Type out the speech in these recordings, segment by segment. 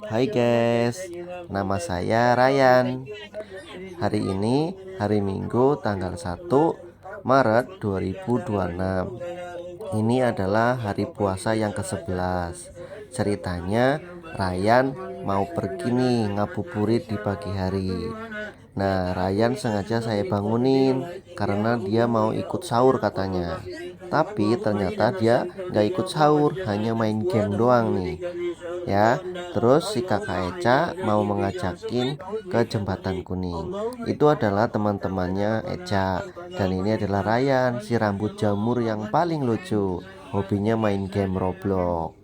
Hai guys, nama saya Ryan. Hari ini hari Minggu tanggal 1 Maret 2026. Ini adalah hari puasa yang ke-11. Ceritanya Ryan mau pergi nih ngabuburit di pagi hari. Nah, Ryan sengaja saya bangunin karena dia mau ikut sahur katanya. Tapi ternyata dia nggak ikut sahur, hanya main game doang nih. Ya, terus si kakak Eca mau mengajakin ke Jembatan Kuning. Itu adalah teman-temannya Eca. Dan ini adalah Ryan, si rambut jamur yang paling lucu. Hobinya main game Roblox.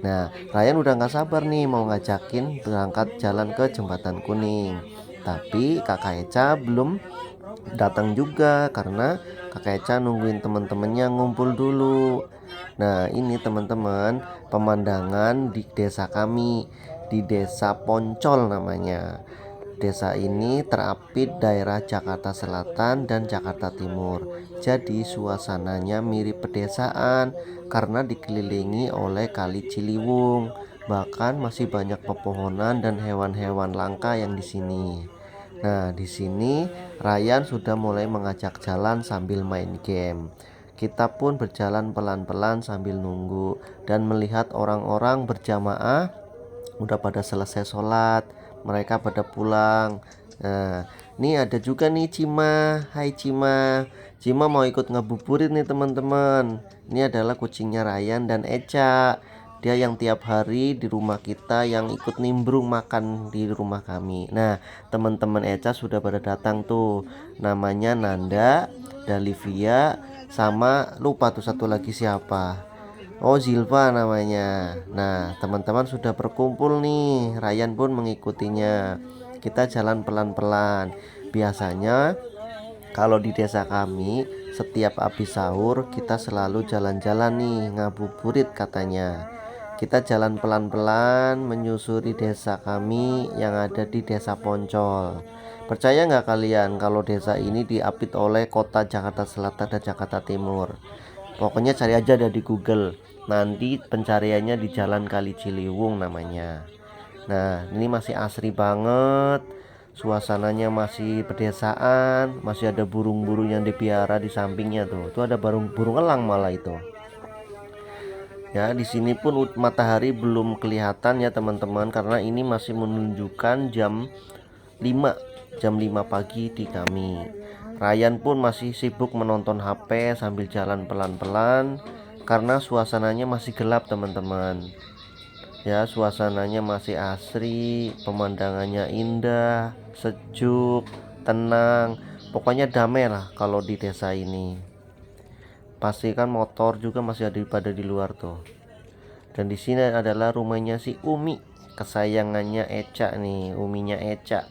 Nah, Ryan udah gak sabar nih mau ngajakin berangkat jalan ke Jembatan Kuning. Tapi kakak Eca belum datang juga karena kakak Eca nungguin teman-temannya ngumpul dulu. Nah, ini teman-teman, pemandangan di desa kami, di Desa Poncol namanya. Desa ini terapit daerah Jakarta Selatan dan Jakarta Timur. Jadi suasananya mirip pedesaan karena dikelilingi oleh Kali Ciliwung. Bahkan masih banyak pepohonan dan hewan-hewan langka yang di sini. Nah, di sini Ryan sudah mulai mengajak jalan sambil main game. Kita pun berjalan pelan-pelan sambil nunggu dan melihat orang-orang berjamaah udah pada selesai sholat, mereka pada pulang. Nah, ini ada juga nih Cima. Hai Cima. Cima mau ikut ngabuburit nih teman-teman. Ini adalah kucingnya Ryan dan Eca. Dia yang tiap hari di rumah kita, yang ikut nimbrung makan di rumah kami. Nah, teman-teman Eca sudah pada datang tuh. Namanya Nanda, Dalivia, sama lupa tuh satu lagi siapa. Oh, Zilva namanya. Nah, teman-teman sudah berkumpul nih. Ryan pun mengikutinya. Kita jalan pelan-pelan. Biasanya kalau di desa kami, setiap habis sahur kita selalu jalan-jalan nih, ngabuburit katanya. Kita jalan pelan-pelan menyusuri desa kami yang ada di Desa Poncol. Percaya nggak kalian kalau desa ini diapit oleh kota Jakarta Selatan dan Jakarta Timur? Pokoknya cari aja ada di Google. Nanti pencariannya di Jalan Kali Ciliwung namanya. Nah, ini masih asri banget. Suasananya masih pedesaan, masih ada burung-burung yang dipiara di sampingnya tuh. Tuh ada burung elang malah itu. Ya, di sini pun matahari belum kelihatan ya teman-teman karena ini masih menunjukkan jam 5 pagi di kami. Ryan pun masih sibuk menonton HP sambil jalan pelan-pelan karena suasananya masih gelap teman-teman. Ya, suasananya masih asri, pemandangannya indah, sejuk, tenang. Pokoknya damai lah kalau di desa ini. Pastikan motor juga masih ada pada di luar tuh. Dan di sini adalah rumahnya si Umi, kesayangannya Eca nih, Uminya Eca.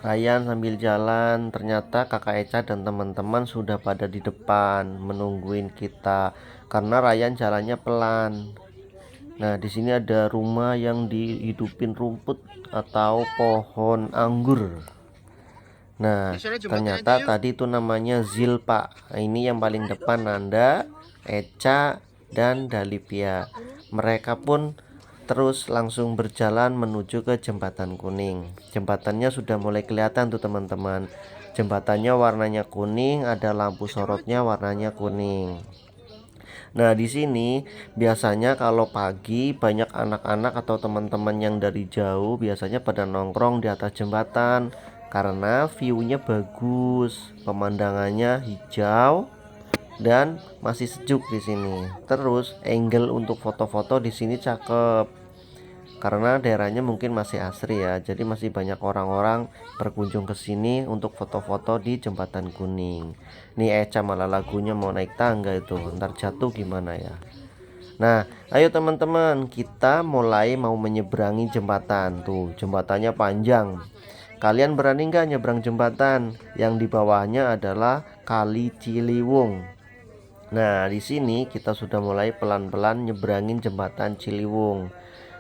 Ryan sambil jalan, ternyata kakak Eca dan teman-teman sudah pada di depan menungguin kita karena Ryan jalannya pelan. Nah, di sini ada rumah yang dihidupin rumput atau pohon anggur. Nah, ternyata tadi itu namanya Zilpa. Nah, ini yang paling depan Nanda, Eca, dan Dalipia. Mereka pun terus langsung berjalan menuju ke Jembatan Kuning. Jembatannya sudah mulai kelihatan tuh teman-teman. Jembatannya warnanya kuning, ada lampu sorotnya warnanya kuning. Nah, di sini biasanya kalau pagi banyak anak-anak atau teman-teman yang dari jauh biasanya pada nongkrong di atas jembatan karena view-nya bagus, pemandangannya hijau dan masih sejuk di sini. Terus angle untuk foto-foto di sini cakep. Karena daerahnya mungkin masih asri ya, jadi masih banyak orang-orang berkunjung ke sini untuk foto-foto di Jembatan Kuning. Nih Eca malah lagunya mau naik tangga itu, ntar jatuh gimana ya. Nah, ayo teman-teman, kita mulai mau menyeberangi jembatan. Tuh, jembatannya panjang. Kalian berani nggak nyebrang jembatan? Yang di bawahnya adalah Kali Ciliwung. Nah, di sini kita sudah mulai pelan-pelan nyebrangin jembatan Ciliwung.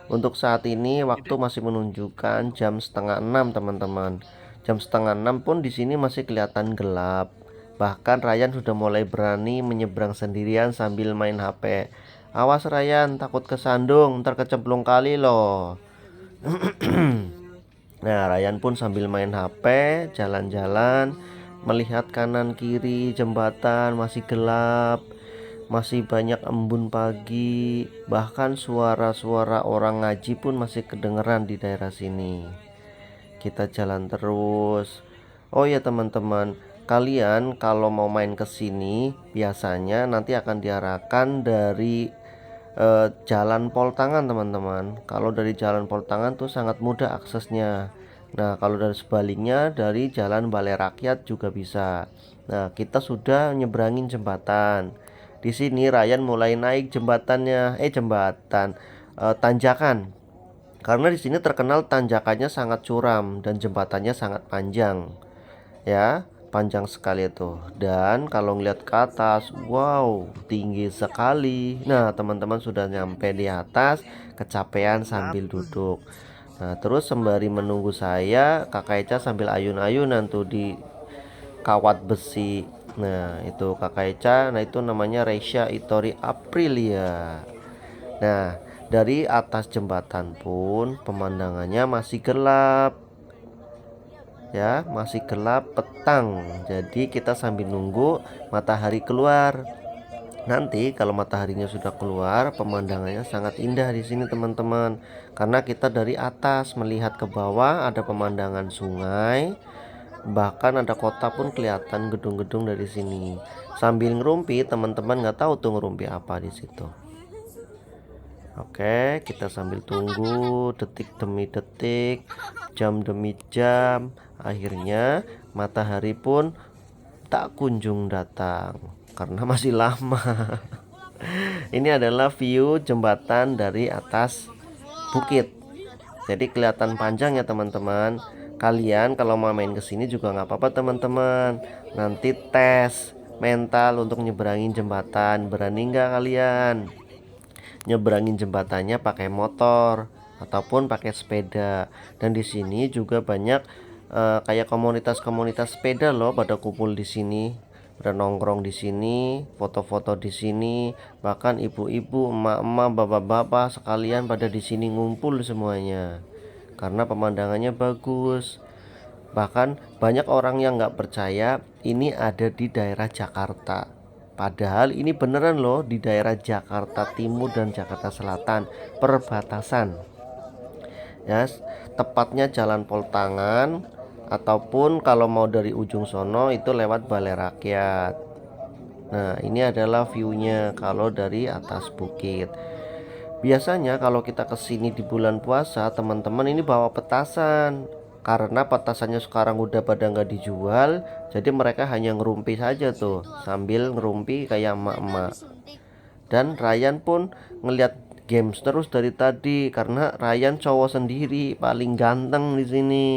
Untuk saat ini waktu masih menunjukkan jam setengah 6 teman-teman. Jam setengah 6 pun di sini masih kelihatan gelap. Bahkan Ryan sudah mulai berani menyeberang sendirian sambil main HP. Awas Ryan, takut kesandung, ntar kecemplung kali loh. Nah, Ryan pun sambil main HP, jalan-jalan, melihat kanan kiri jembatan masih gelap, masih banyak embun pagi, bahkan suara-suara orang ngaji pun masih kedengeran di daerah sini. Kita jalan terus. Oh ya teman-teman, kalian kalau mau main ke sini biasanya nanti akan diarahkan dari Jalan Pol Tangan teman-teman. Kalau dari Jalan Pol Tangan tuh sangat mudah aksesnya. Nah, kalau dari sebaliknya dari Jalan Balai Rakyat juga bisa. Nah, kita sudah nyebrangin jembatan. Di sini Ryan mulai naik tanjakan. Karena di sini terkenal tanjakannya sangat curam dan jembatannya sangat panjang. Ya, panjang sekali itu. Dan kalau ngeliat ke atas, wow, tinggi sekali. Nah, teman-teman sudah nyampe di atas, kecapean sambil duduk. Nah, terus sembari menunggu saya, Kakak Eca sambil ayun-ayunan tuh di kawat besi. Nah, itu Kakak Eca, nah itu namanya Reisha Itori Aprilia. Nah, dari atas jembatan pun pemandangannya masih gelap. Ya, masih gelap petang. Jadi kita sambil nunggu matahari keluar. Nanti kalau mataharinya sudah keluar, pemandangannya sangat indah di sini teman-teman. Karena kita dari atas melihat ke bawah ada pemandangan sungai, bahkan ada kota pun kelihatan gedung-gedung dari sini. Sambil ngerumpi, teman-teman nggak tahu tuh ngerumpi apa di situ. Oke, kita sambil tunggu detik demi detik, jam demi jam. Akhirnya matahari pun tak kunjung datang karena masih lama. Ini adalah view jembatan dari atas bukit. Jadi kelihatan panjang ya teman-teman. Kalian kalau mau main ke sini juga nggak apa-apa teman-teman. Nanti tes mental untuk nyeberangin jembatan. Berani nggak kalian nyeberangin jembatannya pakai motor ataupun pakai sepeda? Dan di sini juga banyak kayak komunitas-komunitas sepeda loh pada kumpul di sini, pada nongkrong di sini, foto-foto di sini, bahkan ibu-ibu, emak-emak, bapak-bapak sekalian pada di sini ngumpul semuanya karena pemandangannya bagus. Bahkan banyak orang yang nggak percaya ini ada di daerah Jakarta. Padahal ini beneran loh di daerah Jakarta Timur dan Jakarta Selatan, perbatasan. Ya, tepatnya Jalan Pol Tangan ataupun kalau mau dari ujung sono itu lewat Balai Rakyat. Nah, ini adalah view-nya kalau dari atas bukit. Biasanya kalau kita kesini di bulan puasa, teman-teman ini bawa petasan. Karena petasannya sekarang udah pada nggak dijual, jadi mereka hanya ngerumpi saja tuh, sambil ngerumpi kayak emak-emak. Dan Ryan pun ngeliat games terus dari tadi karena Ryan cowok sendiri paling ganteng di sini.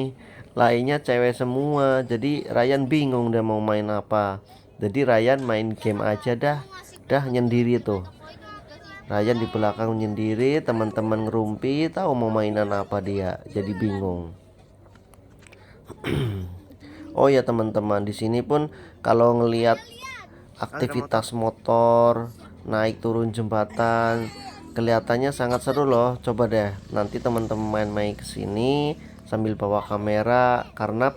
Lainnya cewek semua. Jadi Ryan bingung dia mau main apa. Jadi Ryan main game aja dah. Dah nyendiri tuh. Ryan di belakang nyendiri, teman-teman ngerumpi, tahu mau mainan apa dia. Jadi bingung. Oh ya teman-teman, di sini pun kalau ngelihat aktivitas motor naik turun jembatan kelihatannya sangat seru loh. Coba deh nanti teman-teman main ke sini sambil bawa kamera karena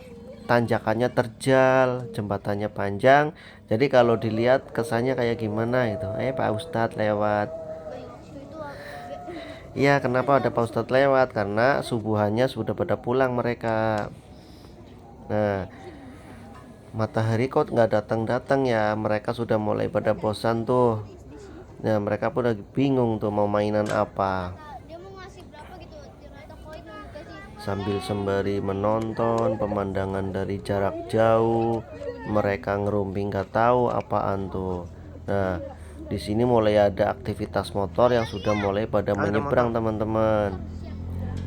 tanjakannya terjal, jembatannya panjang. Jadi kalau dilihat kesannya kayak gimana itu. Pak Ustadz lewat. Iya, kenapa ada Pak Ustadz lewat? Karena subuhannya sudah pada pulang mereka. Nah, matahari kok nggak datang-datang ya? Mereka sudah mulai pada bosan tuh. Nah, mereka pun lagi bingung tuh mau mainan apa. Sambil sembari menonton pemandangan dari jarak jauh, mereka ngerumping nggak tahu apaan tuh. Nah, di sini mulai ada aktivitas motor yang sudah mulai pada menyeberang teman-teman.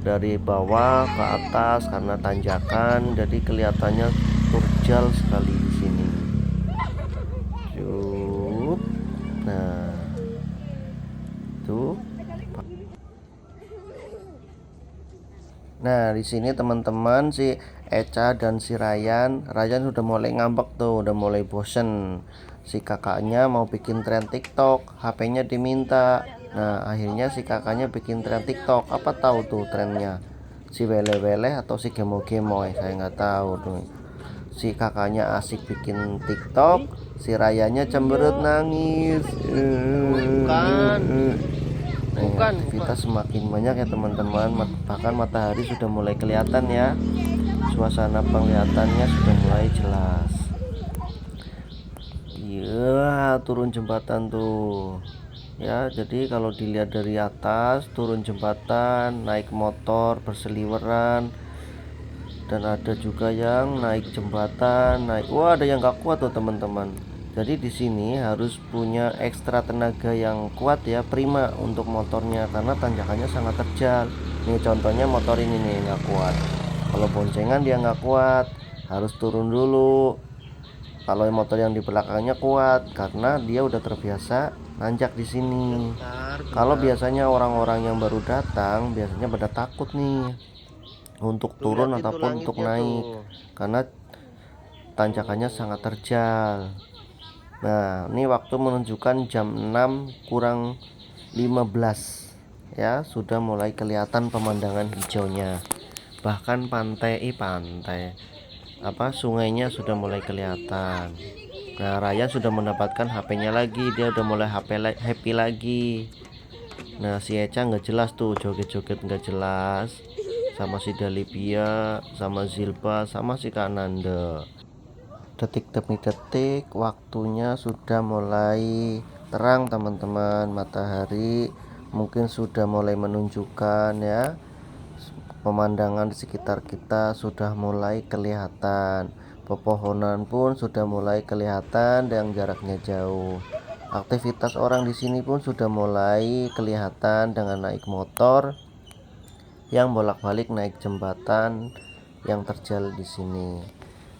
Dari bawah ke atas karena tanjakan, jadi kelihatannya terjal sekali di sini. Cup. Nah, tuh. Nah, di sini teman-teman si Eca dan si Ryan sudah mulai ngambek tuh, udah mulai bosen. Si kakaknya mau bikin tren TikTok, HP-nya diminta. Nah akhirnya si kakaknya bikin tren TikTok. Apa tahu tuh trennya, si wele-wele atau si gemo-gemoy, saya nggak tahu tuh. Si kakaknya asik bikin TikTok, si Rayanya cemberut nangis. Bukan, Aktivitas semakin banyak ya teman-teman. Bahkan matahari sudah mulai kelihatan ya. Suasana penglihatannya sudah mulai jelas. Iya, turun jembatan tuh. Ya, jadi kalau dilihat dari atas, turun jembatan, naik motor berseliweran, dan ada juga yang naik jembatan, naik. Wah, ada yang gak kuat tuh teman-teman. Jadi di sini harus punya ekstra tenaga yang kuat ya, prima untuk motornya karena tanjakannya sangat terjal. Nih contohnya motor ini nih nggak kuat. Kalau boncengan dia nggak kuat, harus turun dulu. Kalau motor yang di belakangnya kuat karena dia udah terbiasa nanjak di sini. Kalau biasanya orang-orang yang baru datang biasanya pada takut nih untuk turun ataupun untuk naik karena tanjakannya sangat terjal. Nah ini waktu menunjukkan jam 6 kurang 15 ya, sudah mulai kelihatan pemandangan hijaunya. Bahkan sungainya sudah mulai kelihatan. Nah Ryan sudah mendapatkan HP-nya lagi, dia udah mulai happy lagi. Nah si Eca nggak jelas tuh, joget-joget nggak jelas sama si Dalipia, sama Zilpa, sama si Kak Nanda. Detik demi detik waktunya sudah mulai terang teman-teman. Matahari mungkin sudah mulai menunjukkan ya, pemandangan di sekitar kita sudah mulai kelihatan. Pepohonan pun sudah mulai kelihatan dan jaraknya jauh. Aktivitas orang di sini pun sudah mulai kelihatan dengan naik motor yang bolak-balik naik jembatan yang terjal di sini.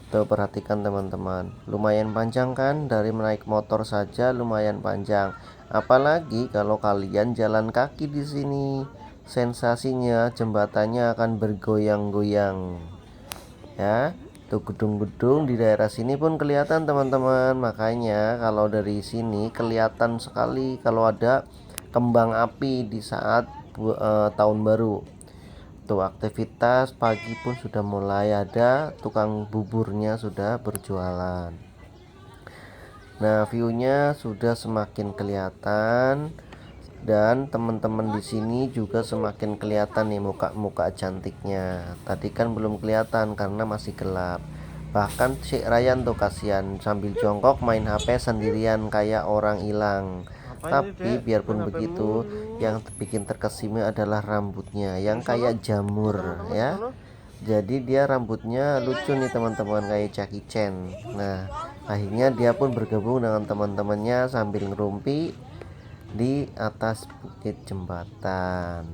Tuh perhatikan teman-teman, lumayan panjang kan, dari menaik motor saja lumayan panjang. Apalagi kalau kalian jalan kaki di sini, sensasinya jembatannya akan bergoyang-goyang. Ya, tuh gedung-gedung di daerah sini pun kelihatan teman-teman. Makanya kalau dari sini kelihatan sekali kalau ada kembang api di saat tahun baru. Tuh aktivitas pagi pun sudah mulai ada, tukang buburnya sudah berjualan. Nah viewnya sudah semakin kelihatan dan teman-teman di sini juga semakin kelihatan nih muka-muka cantiknya. Tadi kan belum kelihatan karena masih gelap. Bahkan si Ryan tuh kasihan sambil jongkok main HP sendirian kayak orang hilang. Tapi biarpun begitu, yang bikin terkesima adalah rambutnya yang kayak jamur ya. Jadi dia rambutnya lucu nih teman-teman, kayak Jackie Chan. Nah akhirnya dia pun bergabung dengan teman-temannya sambil ngerumpi di atas bukit jembatan.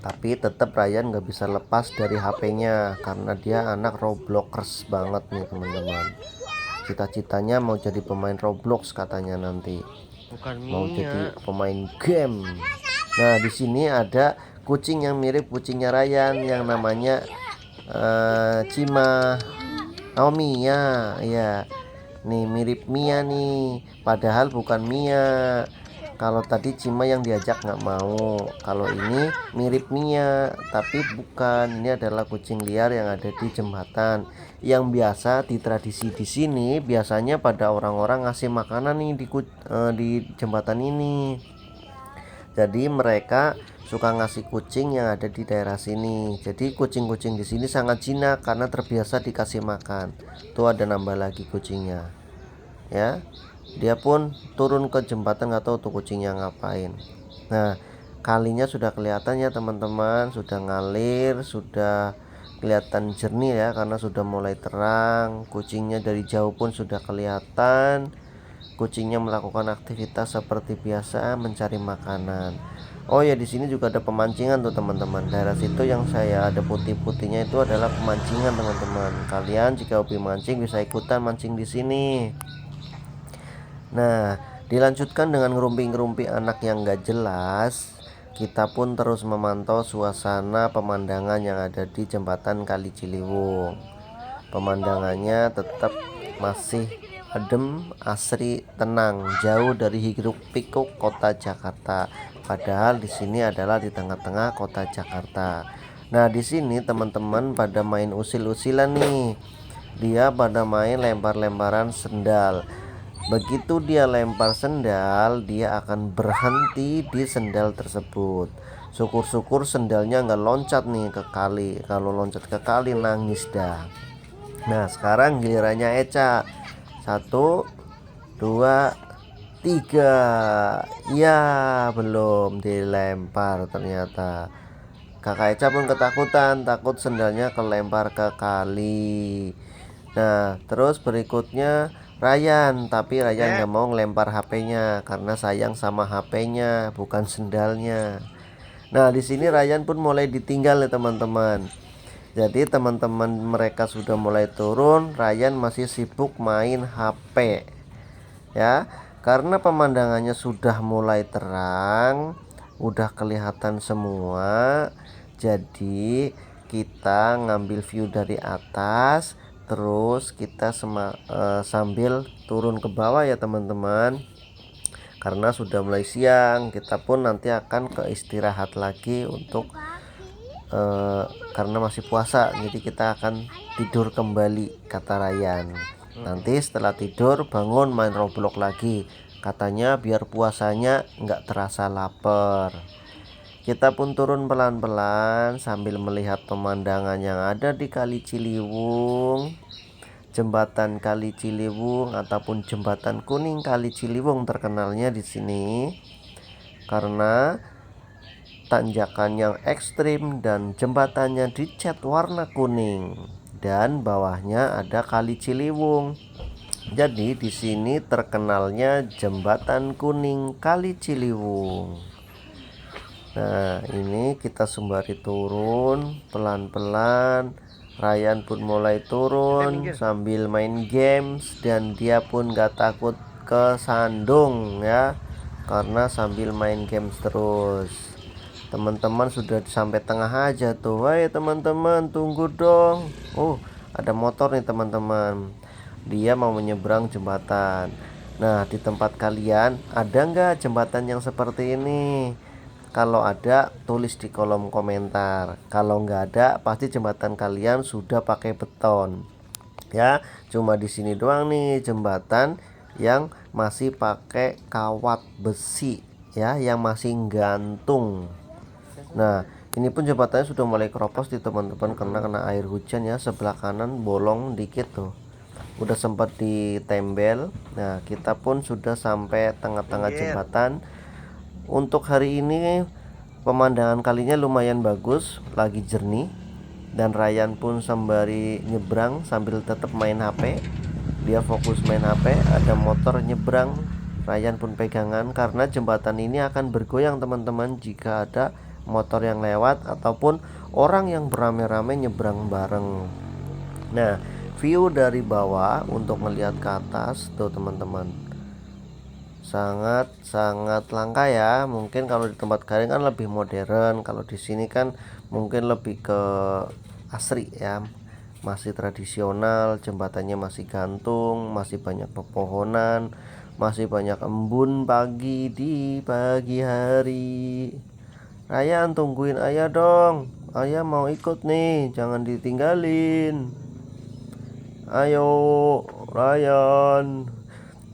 Tapi tetap Ryan nggak bisa lepas dari HP-nya karena dia anak Robloxers banget nih teman-teman. Cita-citanya mau jadi pemain Roblox katanya nanti. Mau jadi pemain game. Nah di sini ada kucing yang mirip kucingnya Ryan yang namanya Cima. Oh Mia, ya. Nih mirip Mia nih, padahal bukan Mia. Kalau tadi Cima yang diajak nggak mau. Kalau ini mirip Mia, tapi bukan. Ini adalah kucing liar yang ada di jembatan. Yang biasa di tradisi di sini biasanya pada orang-orang ngasih makanan nih di jembatan ini. Jadi mereka suka ngasih kucing yang ada di daerah sini. Jadi kucing-kucing di sini sangat jinak karena terbiasa dikasih makan. Tuh ada nambah lagi kucingnya. Ya. Dia pun turun ke jembatan, nggak tahu tuh kucingnya ngapain. Nah, kalinya sudah kelihatan ya teman-teman, sudah ngalir, sudah kelihatan jernih ya karena sudah mulai terang. Kucingnya dari jauh pun sudah kelihatan. Kucingnya melakukan aktivitas seperti biasa mencari makanan. Oh ya di sini juga ada pemancingan tuh teman-teman. Daerah situ yang saya ada putih-putihnya itu adalah pemancingan teman-teman. Kalian jika hobi mancing bisa ikutan mancing di sini. Nah, dilanjutkan dengan ngerumpi-ngerumpi anak yang gak jelas. Kita pun terus memantau suasana pemandangan yang ada di jembatan Kali Ciliwung. Pemandangannya tetap masih adem, asri, tenang, jauh dari hiruk-pikuk kota Jakarta. Padahal di sini adalah di tengah-tengah kota Jakarta. Nah, di sini teman-teman pada main usil-usilan nih. Dia pada main lempar-lemparan sendal. Begitu dia lempar sendal, dia akan berhenti di sendal tersebut. Syukur-syukur sendalnya nggak loncat nih ke kali. Kalau loncat ke kali nangis dah. Nah, sekarang gilirannya Eca. 1, 2, 3. Ya, belum dilempar ternyata. Kakak Eca pun ketakutan, takut sendalnya kelempar ke kali. Nah, terus berikutnya Ryan, tapi Ryan nggak mau ngelempar HP-nya karena sayang sama HP-nya, bukan sendalnya. Nah, di sini Ryan pun mulai ditinggal ya teman-teman. Jadi teman-teman mereka sudah mulai turun, Ryan masih sibuk main HP. Ya, karena pemandangannya sudah mulai terang, udah kelihatan semua. Jadi kita ngambil view dari atas, terus kita sambil turun ke bawah ya teman-teman. Karena sudah mulai siang, kita pun nanti akan ke istirahat lagi untuk karena masih puasa, jadi kita akan tidur kembali, kata Ryan. Nanti setelah tidur bangun main Roblox lagi, katanya biar puasanya nggak terasa lapar. Kita pun turun pelan-pelan sambil melihat pemandangan yang ada di Kali Ciliwung. Jembatan Kali Ciliwung ataupun jembatan kuning Kali Ciliwung terkenalnya di sini karena tanjakan yang ekstrim dan jembatannya dicat warna kuning dan bawahnya ada Kali Ciliwung. Jadi di sini terkenalnya jembatan kuning Kali Ciliwung. Nah, ini kita sembari turun pelan-pelan. Ryan pun mulai turun sambil main games dan dia pun gak takut kesandung ya, karena sambil main games terus. Teman-teman sudah sampai tengah aja tuh. Woi teman-teman, tunggu dong. Oh, ada motor nih teman-teman. Dia mau menyeberang jembatan. Nah, di tempat kalian ada nggak jembatan yang seperti ini? Kalau ada, tulis di kolom komentar. Kalau nggak ada, pasti jembatan kalian sudah pakai beton. Ya, cuma di sini doang nih jembatan yang masih pakai kawat besi, ya, yang masih gantung. Nah, ini pun jembatannya sudah mulai keropos di teman-teman karena kena air hujan ya. Sebelah kanan bolong dikit tuh. Udah sempat ditembel. Nah, kita pun sudah sampai tengah-tengah jembatan. Untuk hari ini pemandangan kalinya lumayan bagus, lagi jernih. Dan Ryan pun sembari nyebrang sambil tetap main HP. Dia fokus main HP, ada motor nyebrang, Ryan pun pegangan karena jembatan ini akan bergoyang teman-teman jika ada motor yang lewat ataupun orang yang beramai-ramai nyebrang bareng. Nah, view dari bawah untuk melihat ke atas tuh teman-teman, sangat langka ya. Mungkin kalau di tempat kalian kan lebih modern, kalau di sini kan mungkin lebih ke asri ya, masih tradisional. Jembatannya masih gantung, masih banyak pepohonan, masih banyak embun pagi di pagi hari. Ryan, tungguin ayah dong, ayah mau ikut nih, jangan ditinggalin. Ayo Ryan.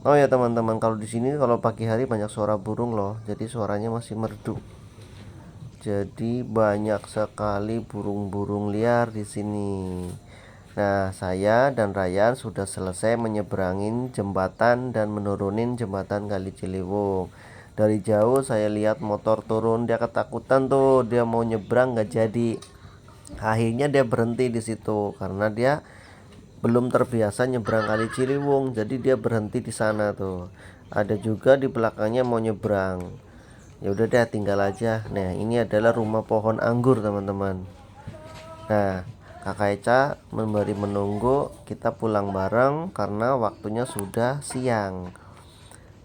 Oh ya teman-teman, kalau di sini kalau pagi hari banyak suara burung loh, jadi suaranya masih merdu. Jadi banyak sekali burung-burung liar di sini. Nah, saya dan Ryan sudah selesai menyeberangin jembatan dan menurunin jembatan Kali Ciliwung. Dari jauh saya lihat motor turun, dia ketakutan tuh, dia mau nyebrang nggak jadi. Akhirnya dia berhenti di situ karena dia belum terbiasa nyebrang Kali Ciliwung, jadi dia berhenti di sana tuh. Ada juga di belakangnya mau nyebrang. Ya udah deh, tinggal aja. Nah, ini adalah rumah pohon anggur teman-teman. Nah, kakak Eca memberi menunggu kita pulang bareng karena waktunya sudah siang.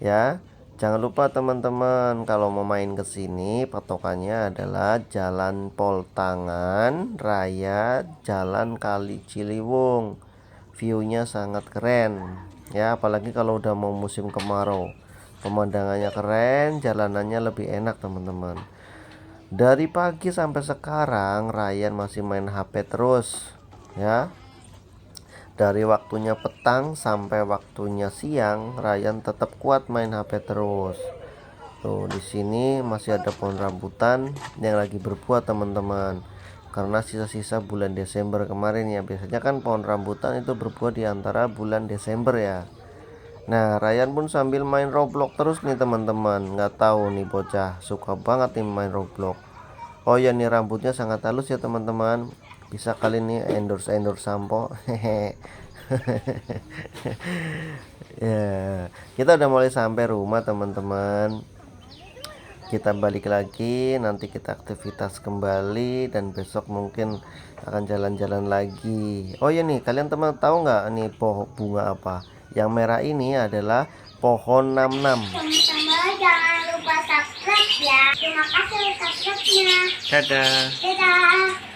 Ya, jangan lupa teman-teman, kalau mau main ke sini patokannya adalah Jalan Pol Tangan Raya, Jalan Kali Ciliwung. View-nya sangat keren. ya, apalagi kalau udah mau musim kemarau. Pemandangannya keren, jalanannya lebih enak teman-teman. Dari pagi sampai sekarang Ryan masih main HP terus ya. Dari waktunya petang sampai waktunya siang, Ryan tetap kuat main HP terus. Tuh, di sini masih ada pohon rambutan yang lagi berbuah teman-teman. Karena sisa-sisa bulan Desember kemarin ya. Biasanya kan pohon rambutan itu berbuah di antara bulan Desember ya. Nah, Ryan pun sambil main Roblox terus nih teman-teman. Nggak tahu nih bocah suka banget nih main Roblox. Oh ya, nih rambutnya sangat halus ya teman-teman. Bisa kali nih endorse sampo. Hehe. Ya, kita udah mulai sampai rumah teman-teman. Kita balik lagi, nanti kita aktivitas kembali dan besok mungkin akan jalan-jalan lagi. Oh ya nih, kalian teman tahu nggak nih pohon bunga apa? Yang merah ini adalah pohon namnam. Teman-teman jangan lupa subscribe ya. Terima kasih subscribe-nya. Dadah. Dadah.